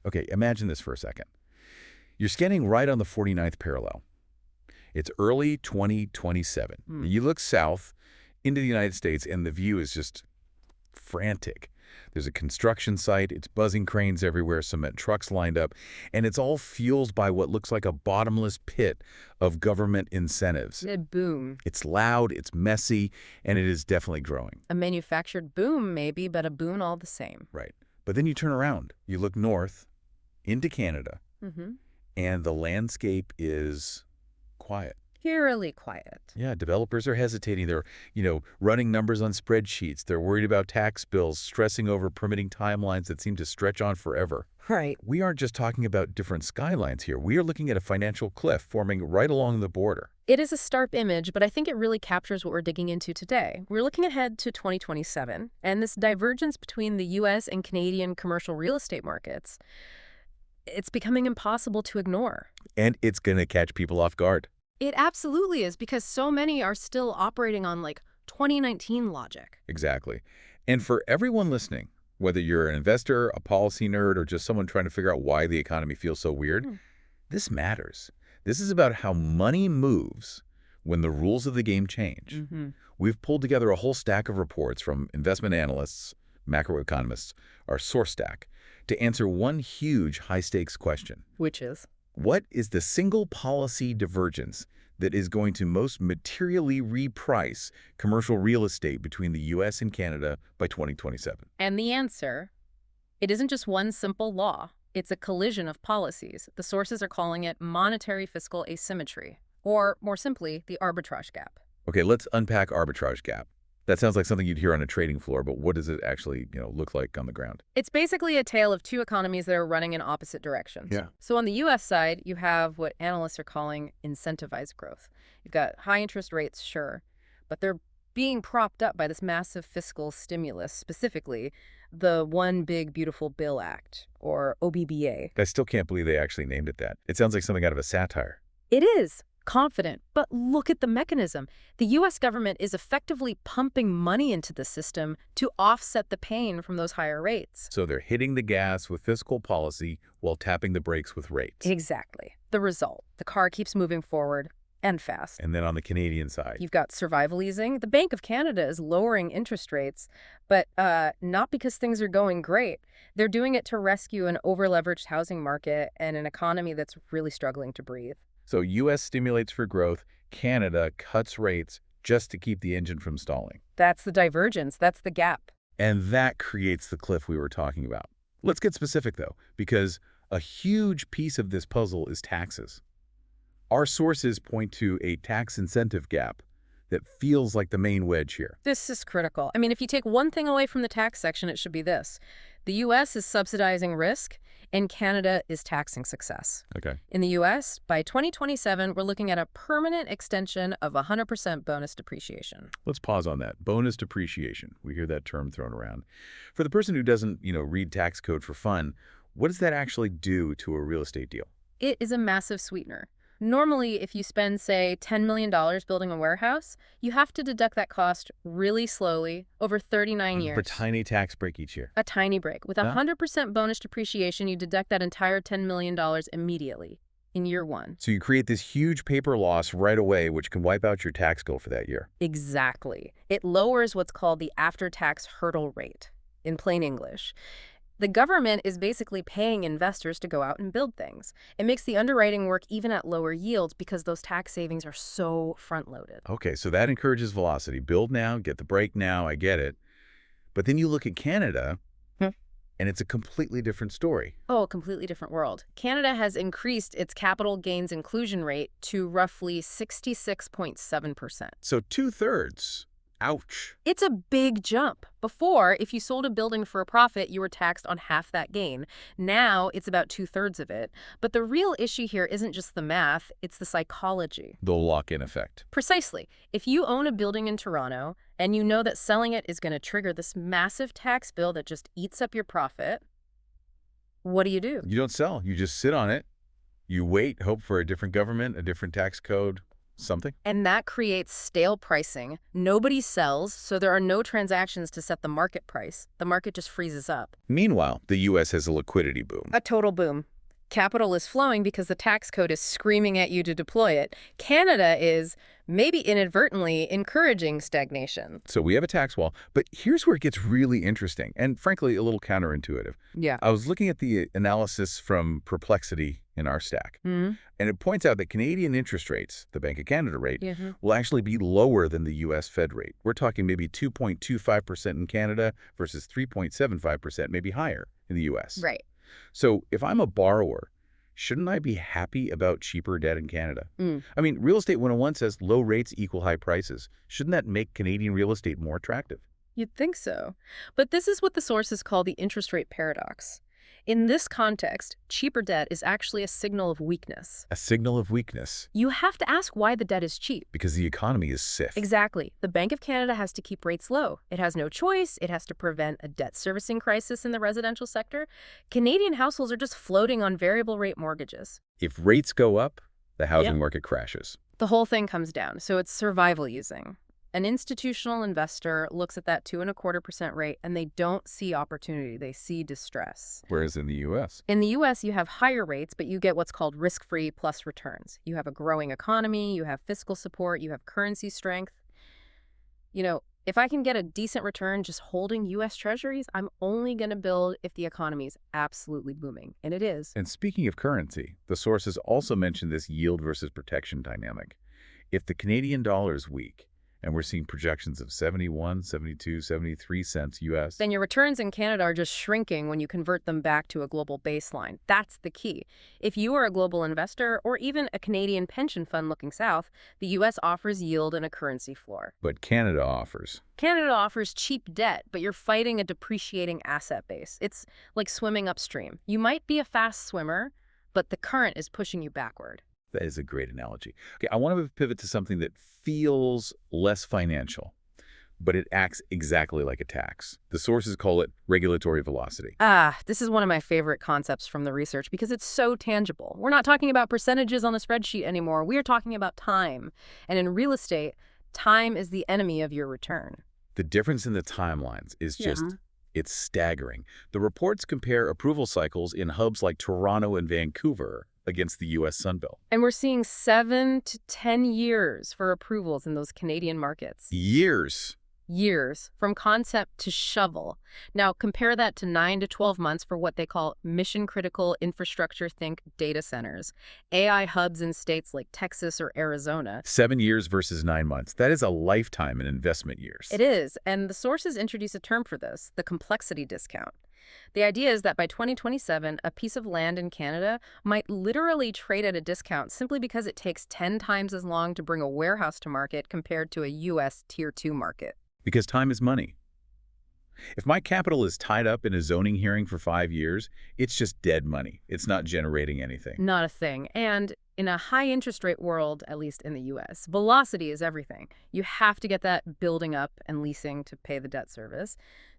Okay, imagine this for a second. You're scanning right on the 49th parallel. It's early 2027. You look south into the United States, and the view is just frantic. There's a construction site, it's buzzing cranes everywhere, cement trucks lined up, and it's all fueled by what looks like a bottomless pit of government incentives. A boom. It's loud, it's messy, and it is definitely growing. A manufactured boom, maybe, but a boon all the same. Right. But then you turn around, you look north into Canada, and the landscape is quiet. Eerily quiet. Yeah, developers are hesitating. They're, running numbers on spreadsheets. They're worried about tax bills, stressing over permitting timelines that seem to stretch on forever. Right. We aren't just talking about different skylines here. We are looking at a financial cliff forming right along the border. It is a stark image, but I think it really captures what we're digging into today. We're looking ahead to 2027, and this divergence between the U.S. and Canadian commercial real estate markets, it's becoming impossible to ignore. And it's going to catch people off guard. It absolutely is, because so many are still operating on, 2019 logic. Exactly. And for everyone listening, whether you're an investor, a policy nerd, or just someone trying to figure out why the economy feels so weird, this matters. This is about how money moves when the rules of the game change. We've pulled together a whole stack of reports from investment analysts, macroeconomists, our source stack, to answer one huge high-stakes question. Which is? What is the single policy divergence that is going to most materially reprice commercial real estate between the U.S. and Canada by 2027? And the answer, it isn't just one simple law. It's a collision of policies. The sources are calling it monetary fiscal asymmetry, or more simply, the arbitrage gap. Okay, let's unpack arbitrage gap. That sounds like something you'd hear on a trading floor, but what does it actually, look like on the ground? It's basically a tale of two economies that are running in opposite directions. Yeah. So on the U.S. side, you have what analysts are calling incentivized growth. You've got high interest rates, sure, but they're being propped up by this massive fiscal stimulus, specifically the One Big Beautiful Bill Act, or OBBA. I still can't believe they actually named it that. It sounds like something out of a satire. It is. Confident, but look at the mechanism. The U.S. government is effectively pumping money into the system to offset the pain from those higher rates. So they're hitting the gas with fiscal policy while tapping the brakes with rates. Exactly. The result, the car keeps moving forward, and fast. And then on the Canadian side, You've got survival easing. The Bank of Canada is lowering interest rates, but not because things are going great. They're doing it to rescue an over-leveraged housing market and an economy that's really struggling to breathe. So U.S. stimulates for growth, Canada cuts rates just to keep the engine from stalling. That's the divergence. That's the gap. And that creates the cliff we were talking about. Let's get specific, though, because a huge piece of this puzzle is taxes. Our sources point to a tax incentive gap that feels like the main wedge here. This is critical. I mean, if you take one thing away from the tax section, it should be this. The U.S. is subsidizing risk, and Canada is taxing success. Okay. In the U.S., by 2027, we're looking at a permanent extension of 100% bonus depreciation. Let's pause on that. Bonus depreciation. We hear that term thrown around. For the person who doesn't, read tax code for fun, what does that actually do to a real estate deal? It is a massive sweetener. Normally, if you spend, say, $10 million building a warehouse, you have to deduct that cost really slowly over 39 years. For a tiny tax break each year. A tiny break. With 100% bonus depreciation, you deduct that entire $10 million immediately in year one. So you create this huge paper loss right away, which can wipe out your tax bill for that year. Exactly. It lowers what's called the after-tax hurdle rate, in plain English. The government is basically paying investors to go out and build things. It makes the underwriting work even at lower yields because those tax savings are so front-loaded. Okay, so that encourages velocity. Build now, get the break now, I get it. But then you look at Canada, and it's a completely different story. Oh, a completely different world. Canada has increased its capital gains inclusion rate to roughly 66.7%. So 2/3. Ouch. It's a big jump. Before, if you sold a building for a profit, you were taxed on half that gain. Now, it's about 2/3 of it. But the real issue here isn't just the math, it's the psychology. The lock-in effect. Precisely. If you own a building in Toronto, and you know that selling it is going to trigger this massive tax bill that just eats up your profit, what do? You don't sell. You just sit on it. You wait, hope for a different government, a different tax code. something. And that creates stale pricing. Nobody sells, so there are no transactions to set the market price. The market just freezes up. Meanwhile, the U.S. has a liquidity boom. A total boom. Capital is flowing because the tax code is screaming at you to deploy it. Canada is, maybe inadvertently, encouraging stagnation. So we have a tax wall, but here's where it gets really interesting and, frankly, a little counterintuitive. Yeah. I was looking at the analysis from Perplexity in our stack, and it points out that Canadian interest rates, the Bank of Canada rate, will actually be lower than the U.S. Fed rate. We're talking maybe 2.25% in Canada versus 3.75%, maybe higher in the U.S. Right. So if I'm a borrower, shouldn't I be happy about cheaper debt in Canada? I mean, Real Estate 101 says low rates equal high prices. Shouldn't that make Canadian real estate more attractive? You'd think so. But this is what the sources call the interest rate paradox. In this context, cheaper debt is actually a signal of weakness. A signal of weakness. You have to ask why the debt is cheap. Because the economy is stiff. Exactly. The Bank of Canada has to keep rates low. It has no choice. It has to prevent a debt servicing crisis in the residential sector. Canadian households are just floating on variable rate mortgages. If rates go up, the housing market crashes. The whole thing comes down, so it's survival using. An institutional investor looks at that 2.25% rate and they don't see opportunity, they see distress. Whereas in the U.S.? In the U.S., you have higher rates, but you get what's called risk-free plus returns. You have a growing economy, you have fiscal support, you have currency strength. You know, if I can get a decent return just holding U.S. treasuries, I'm only going to build if the economy is absolutely booming. And it is. And speaking of currency, the sources also mention this yield versus protection dynamic. If the Canadian dollar is weak, and we're seeing projections of 71, 72, 73 cents U.S. Then your returns in Canada are just shrinking when you convert them back to a global baseline. That's the key. If you are a global investor or even a Canadian pension fund looking south, the U.S. offers yield and a currency floor. But Canada offers. Canada offers cheap debt, but you're fighting a depreciating asset base. It's like swimming upstream. You might be a fast swimmer, but the current is pushing you backward. That is a great analogy. Okay, I want to pivot to something that feels less financial, but it acts exactly like a tax. The sources call it regulatory velocity. This is one of my favorite concepts from the research because it's so tangible. We're not talking about percentages on a spreadsheet anymore. We are talking about time. And in real estate, time is the enemy of your return. The difference in the timelines is just, it's staggering. The reports compare approval cycles in hubs like Toronto and Vancouver against the U.S. Sunbelt. And we're seeing 7 to 10 years for approvals in those Canadian markets. Years. Years, from concept to shovel. Now, compare that to 9 to 12 months for what they call mission-critical infrastructure, think data centers. AI hubs in states like Texas or Arizona. 7 years versus 9 months. That is a lifetime in investment years. It is, and the sources introduce a term for this, the complexity discount. The idea is that by 2027, a piece of land in Canada might literally trade at a discount simply because it takes 10 times as long to bring a warehouse to market compared to a U.S. Tier 2 market. Because time is money. If my capital is tied up in a zoning hearing for 5 years, it's just dead money. It's not generating anything. Not a thing. And in a high interest rate world, at least in the U.S., velocity is everything. You have to get that building up and leasing to pay the debt service.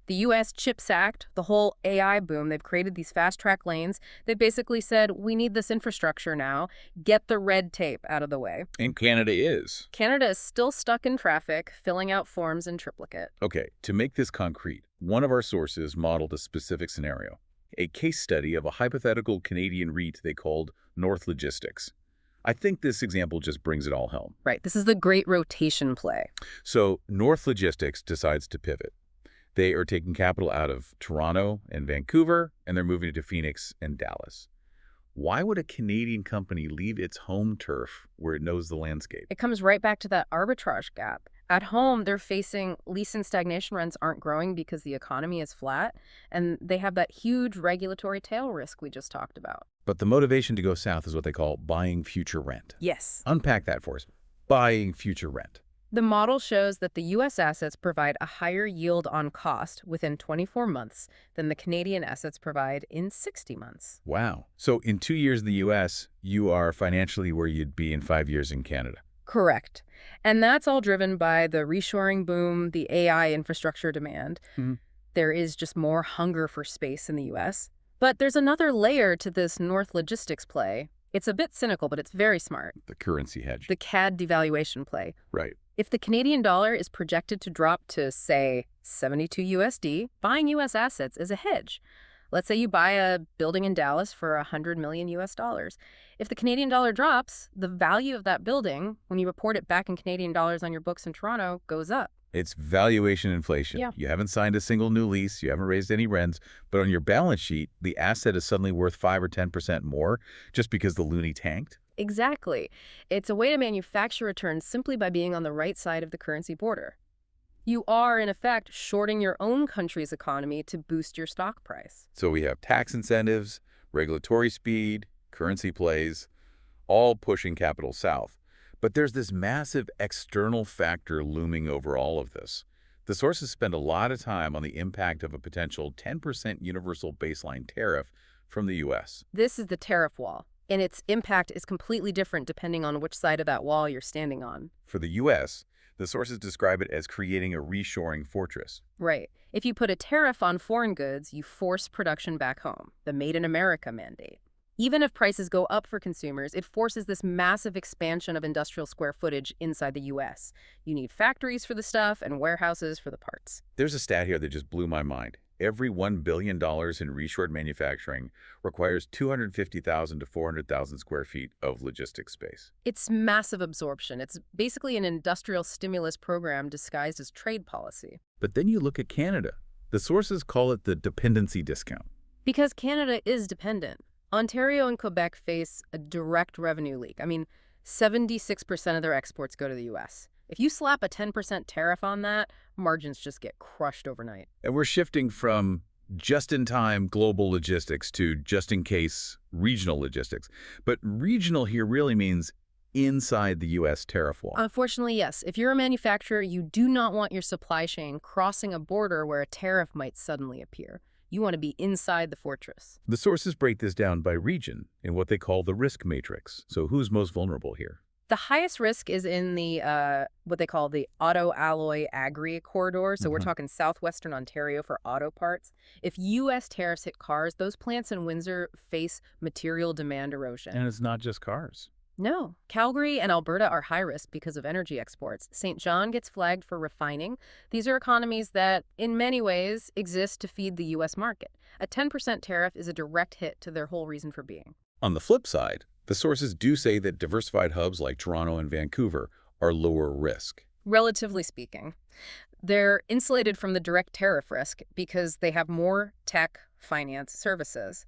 The U.S. CHIPS Act, the whole AI boom, they've created these fast-track lanes. They basically said, we need this infrastructure now. Get the red tape out of the way. And Canada is. Canada is still stuck in traffic, filling out forms in triplicate. Okay, to make this concrete, one of our sources modeled a specific scenario, a case study of a hypothetical Canadian REIT they called North Logistics. I think this example just brings it all home. Right, this is the great rotation play. So North Logistics decides to pivot. They are taking capital out of Toronto and Vancouver, and they're moving it to Phoenix and Dallas. Why would a Canadian company leave its home turf where it knows the landscape? It comes right back to that arbitrage gap. At home, they're facing lease and stagnation rents aren't growing because the economy is flat, and they have that huge regulatory tail risk we just talked about. But the motivation to go south is what they call buying future rent. Yes. Unpack that for us. Buying future rent. The model shows that the U.S. assets provide a higher yield on cost within 24 months than the Canadian assets provide in 60 months. Wow. So in 2 years in the U.S., you are financially where you'd be in 5 years in Canada. Correct. And that's all driven by the reshoring boom, the AI infrastructure demand. There is just more hunger for space in the U.S. But there's another layer to this North Logistics play. It's a bit cynical, but it's very smart. The currency hedge. The CAD devaluation play. Right. If the Canadian dollar is projected to drop to, say, 72 USD, buying U.S. assets is a hedge. Let's say you buy a building in Dallas for 100 million US dollars. If the Canadian dollar drops, the value of that building, when you report it back in Canadian dollars on your books in Toronto, goes up. It's valuation inflation. Yeah. You haven't signed a single new lease, you haven't raised any rents, but on your balance sheet, the asset is suddenly worth 5 or 10% more just because the loonie tanked. Exactly. It's a way to manufacture returns simply by being on the right side of the currency border. You are, in effect, shorting your own country's economy to boost your stock price. So we have tax incentives, regulatory speed, currency plays, all pushing capital south. But there's this massive external factor looming over all of this. The sources spend a lot of time on the impact of a potential 10% universal baseline tariff from the U.S. This is the tariff wall, and its impact is completely different depending on which side of that wall you're standing on. For the U.S., the sources describe it as creating a reshoring fortress. Right. If you put a tariff on foreign goods, you force production back home, the Made in America mandate. Even if prices go up for consumers, it forces this massive expansion of industrial square footage inside the U.S. You need factories for the stuff and warehouses for the parts. There's a stat here that just blew my mind. Every $1 billion in reshored manufacturing requires 250,000 to 400,000 square feet of logistics space. It's massive absorption. It's basically an industrial stimulus program disguised as trade policy. But then you look at Canada. The sources call it the dependency discount. Because Canada is dependent. Ontario and Quebec face a direct revenue leak. 76% of their exports go to the U.S. If you slap a 10% tariff on that, margins just get crushed overnight. And we're shifting from just-in-time global logistics to just-in-case regional logistics. But regional here really means inside the U.S. tariff wall. Unfortunately, yes. If you're a manufacturer, you do not want your supply chain crossing a border where a tariff might suddenly appear. You want to be inside the fortress. The sources break this down by region in what they call the risk matrix. So who's most vulnerable here? The highest risk is in the what they call the auto alloy agri corridor. So we're talking southwestern Ontario for auto parts. If U.S. tariffs hit cars, those plants in Windsor face material demand erosion. And it's not just cars. No. Calgary and Alberta are high risk because of energy exports. St. John gets flagged for refining. These are economies that, in many ways, exist to feed the U.S. market. A 10% tariff is a direct hit to their whole reason for being. On the flip side, the sources do say that diversified hubs like Toronto and Vancouver are lower risk. Relatively speaking. They're insulated from the direct tariff risk because they have more tech, finance, services.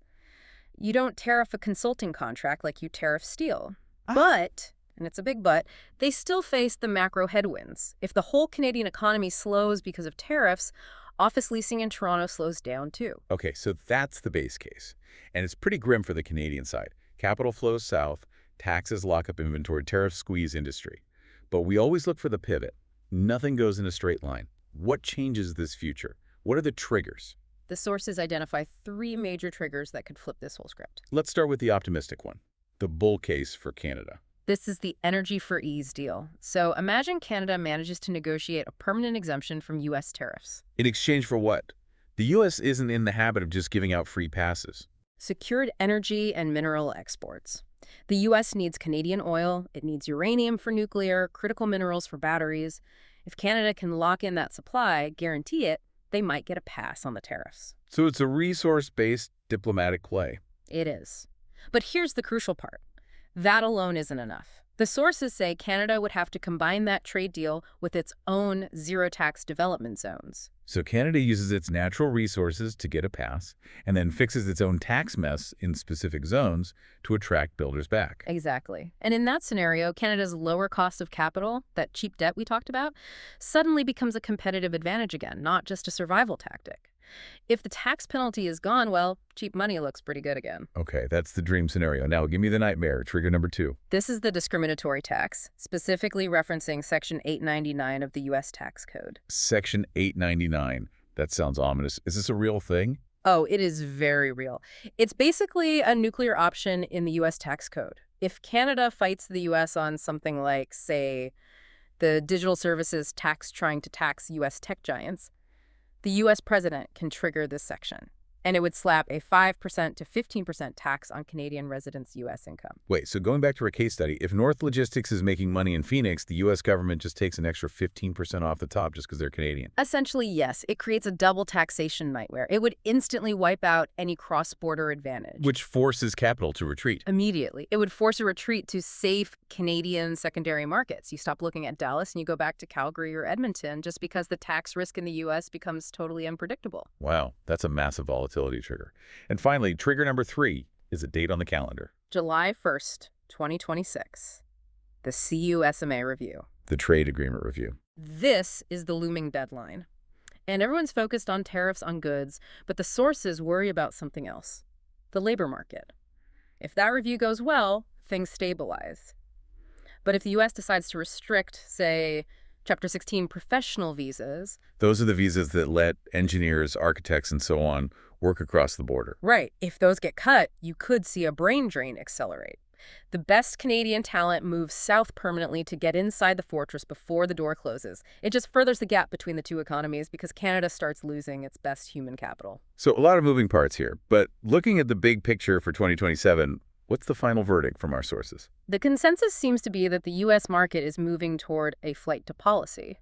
You don't tariff a consulting contract like you tariff steel. But, and it's a big but, they still face the macro headwinds. If the whole Canadian economy slows because of tariffs, office leasing in Toronto slows down too. Okay, so that's the base case. And it's pretty grim for the Canadian side. Capital flows south, taxes lock up inventory, tariffs squeeze industry. But we always look for the pivot. Nothing goes in a straight line. What changes this future? What are the triggers? The sources identify 3 major triggers that could flip this whole script. Let's start with the optimistic one, the bull case for Canada. This is the Energy for Ease deal. So imagine Canada manages to negotiate a permanent exemption from U.S. tariffs. In exchange for what? The U.S. isn't in the habit of just giving out free passes. Secured energy and mineral exports. The U.S. needs Canadian oil, it needs uranium for nuclear, critical minerals for batteries. If Canada can lock in that supply, guarantee it, they might get a pass on the tariffs. So it's a resource-based diplomatic play. It is. But here's the crucial part. That alone isn't enough. The sources say Canada would have to combine that trade deal with its own zero-tax development zones. So Canada uses its natural resources to get a pass and then fixes its own tax mess in specific zones to attract builders back. Exactly. And in that scenario, Canada's lower cost of capital, that cheap debt we talked about, suddenly becomes a competitive advantage again, not just a survival tactic. If the tax penalty is gone, well, cheap money looks pretty good again. Okay, that's the dream scenario. Now give me the nightmare, trigger number 2. This is the discriminatory tax, specifically referencing Section 899 of the U.S. Tax Code. Section 899. That sounds ominous. Is this a real thing? Oh, it is very real. It's basically a nuclear option in the U.S. tax code. If Canada fights the U.S. on something like, say, the digital services tax trying to tax U.S. tech giants, the U.S. president can trigger this section. And it would slap a 5% to 15% tax on Canadian residents' U.S. income. Wait, so going back to our case study, if North Logistics is making money in Phoenix, the U.S. government just takes an extra 15% off the top just because they're Canadian. Essentially, yes, it creates a double taxation nightmare. It would instantly wipe out any cross-border advantage. Which forces capital to retreat. Immediately. It would force a retreat to safe Canadian secondary markets. You stop looking at Dallas and you go back to Calgary or Edmonton just because the tax risk in the U.S. becomes totally unpredictable. Wow, that's a massive volatility trigger. And finally, trigger number 3 is a date on the calendar. July 1st, 2026. The CUSMA review. The trade agreement review. This is the looming deadline. And everyone's focused on tariffs on goods, but the sources worry about something else. The labor market. If that review goes well, things stabilize. But if the U.S. decides to restrict, say, Chapter 16 professional visas. Those are the visas that let engineers, architects, and so on work across the border. Right. If those get cut, you could see a brain drain accelerate. The best Canadian talent moves south permanently to get inside the fortress before the door closes. It just furthers the gap between the two economies because Canada starts losing its best human capital. So a lot of moving parts here, but looking at the big picture for 2027, what's the final verdict from our sources? The consensus seems to be that the U.S. market is moving toward a flight to policy.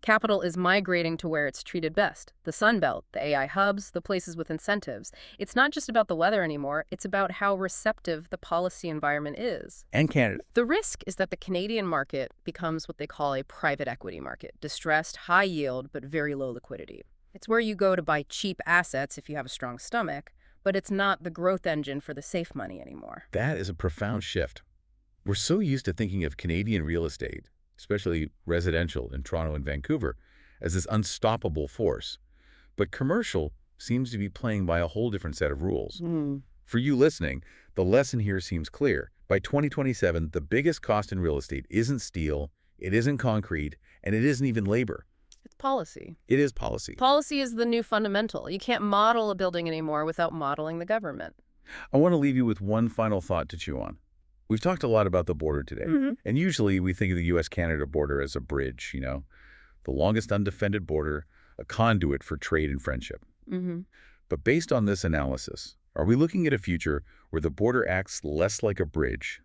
Capital is migrating to where it's treated best, the Sun Belt, the AI hubs, the places with incentives. It's not just about the weather anymore, it's about how receptive the policy environment is. And Canada. The risk is that the Canadian market becomes what they call a private equity market, distressed, high yield, but very low liquidity. It's where you go to buy cheap assets if you have a strong stomach, but it's not the growth engine for the safe money anymore. That is a profound shift. We're so used to thinking of Canadian real estate, especially residential in Toronto and Vancouver, as this unstoppable force. But commercial seems to be playing by a whole different set of rules. For you listening, the lesson here seems clear. By 2027, the biggest cost in real estate isn't steel, it isn't concrete, and it isn't even labor. It's policy. It is policy. Policy is the new fundamental. You can't model a building anymore without modeling the government. I want to leave you with one final thought to chew on. We've talked a lot about the border today, and usually we think of the U.S.-Canada border as a bridge, the longest undefended border, a conduit for trade and friendship. But based on this analysis, are we looking at a future where the border acts less like a bridge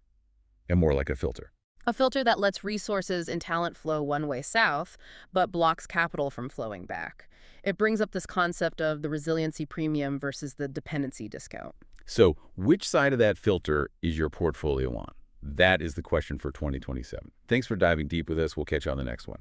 and more like a filter? A filter that lets resources and talent flow one way south, but blocks capital from flowing back. It brings up this concept of the resiliency premium versus the dependency discount. So which side of that filter is your portfolio on? That is the question for 2027. Thanks for diving deep with us. We'll catch you on the next one.